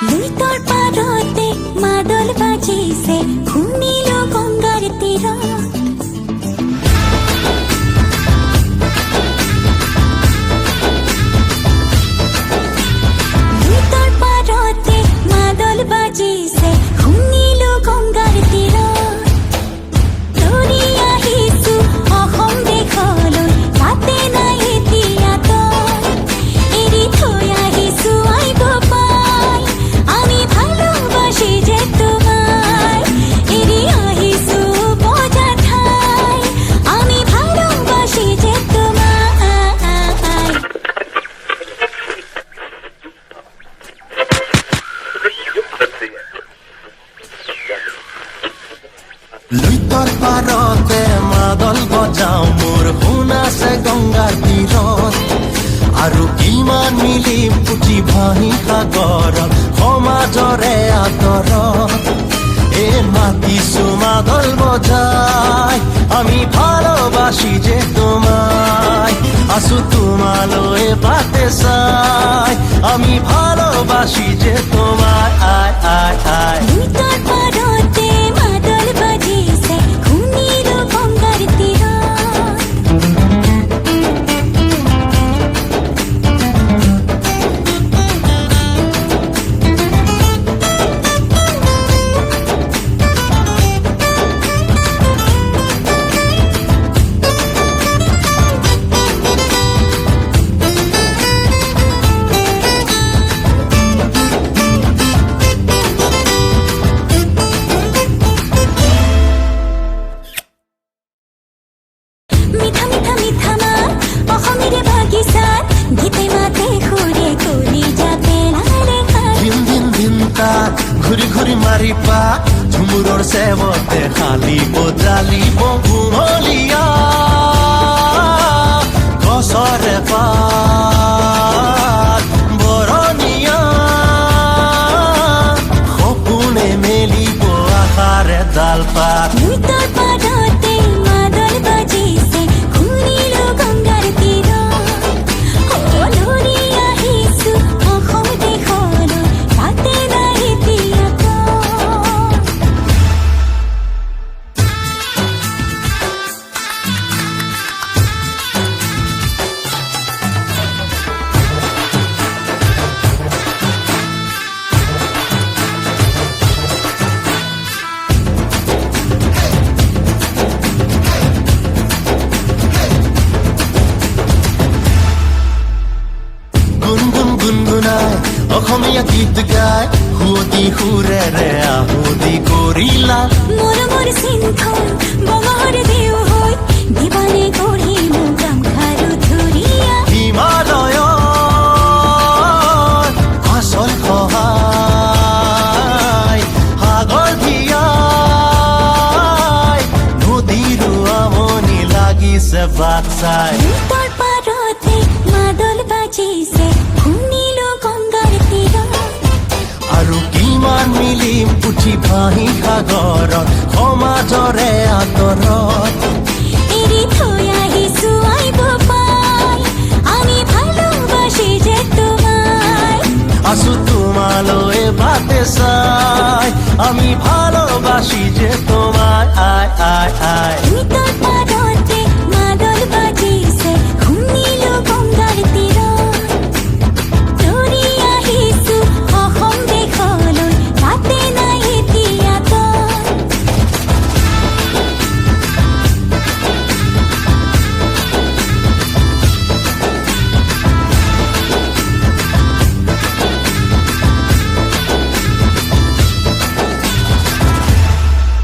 লুইতৰ পাৰতে মাদল বাজিছে শুনিল গংগাৰ তীৰত লুইতৰ পাৰতে মাদল বাজিছে শুনিল গংগাৰ তীৰত দৌৰি আহিছো অসম দেশলৈ তাতে নাই এতিয়া তই এৰি থৈ আহিছো আই গোপাল আমি ভালোবাসি যে তোমায় এৰি আহিছো বোঝা ঠাই আমি ভালোবাসি যে তোমায় লুইতৰ পাৰতে মাদল বজাও মোৰ শুনাছে গংগাৰ তীৰত আৰু কিমান মিলিম পুতি ভাহি সাগৰত সমাজৰে আদৰত এ মাতিছো মাদল বজাই আমি ভালোবাসি যে তোমায় আছো তোমালৈ বাটে চাই আমি ভালোবাসি যে তোমায় আয় আয় আয় লুইতৰ পাৰতে মাদল বাজিছে শুনিল গংগাৰ তীৰত মিঠা মিঠা মিঠা মাত অসমীৰে বাগিচাত গীতে মাতে সুৰে কলি যাতে লালে খাই দিন দিন দিন তাত ঘূৰি ঘূৰি মাৰিবা ঝুমুৰৰ চেৱতে হালিব জালিব কুমলীয়া গছৰে পাত বৰণীয়া সপোনে মেলিব আশাৰে ডাল পাত লুইতৰ পাৰতে মাদল বাজিছে শুনিল গংগাৰ তীৰত দৌৰি আহিছো অসম দেশলৈ তাতে নাই এতিয়া তই গুণগুণ গুণগুণাই অসমীয়া গীত গাই সুৱতি সুৰেৰে আহুতি কৰিলা মৰমৰ চিন্থন বঙৰ দেও হৈ দিবানে গঢ়ি মোক গামখাৰু ধুৰীয়া হিমালয়ৰ আচল সহায় সাগৰ ধিয়াই নদীৰো আমনি লাগিছে বাট চাই লুইতৰ পাৰতে মাদল বাজিছে শুনিল গংগাৰ তীৰত আৰু কিমান মিলিম পুঠি ভাহি সাগৰত সমাজৰে আদৰত এৰি থৈ আহিছো আই গোপাল আমি ভালোবাসি যে তোমায় আছো তোমালৈ বাটে চাই আমি ভালোবাসি যে তোমায় আয় আয় আয় লুইতৰ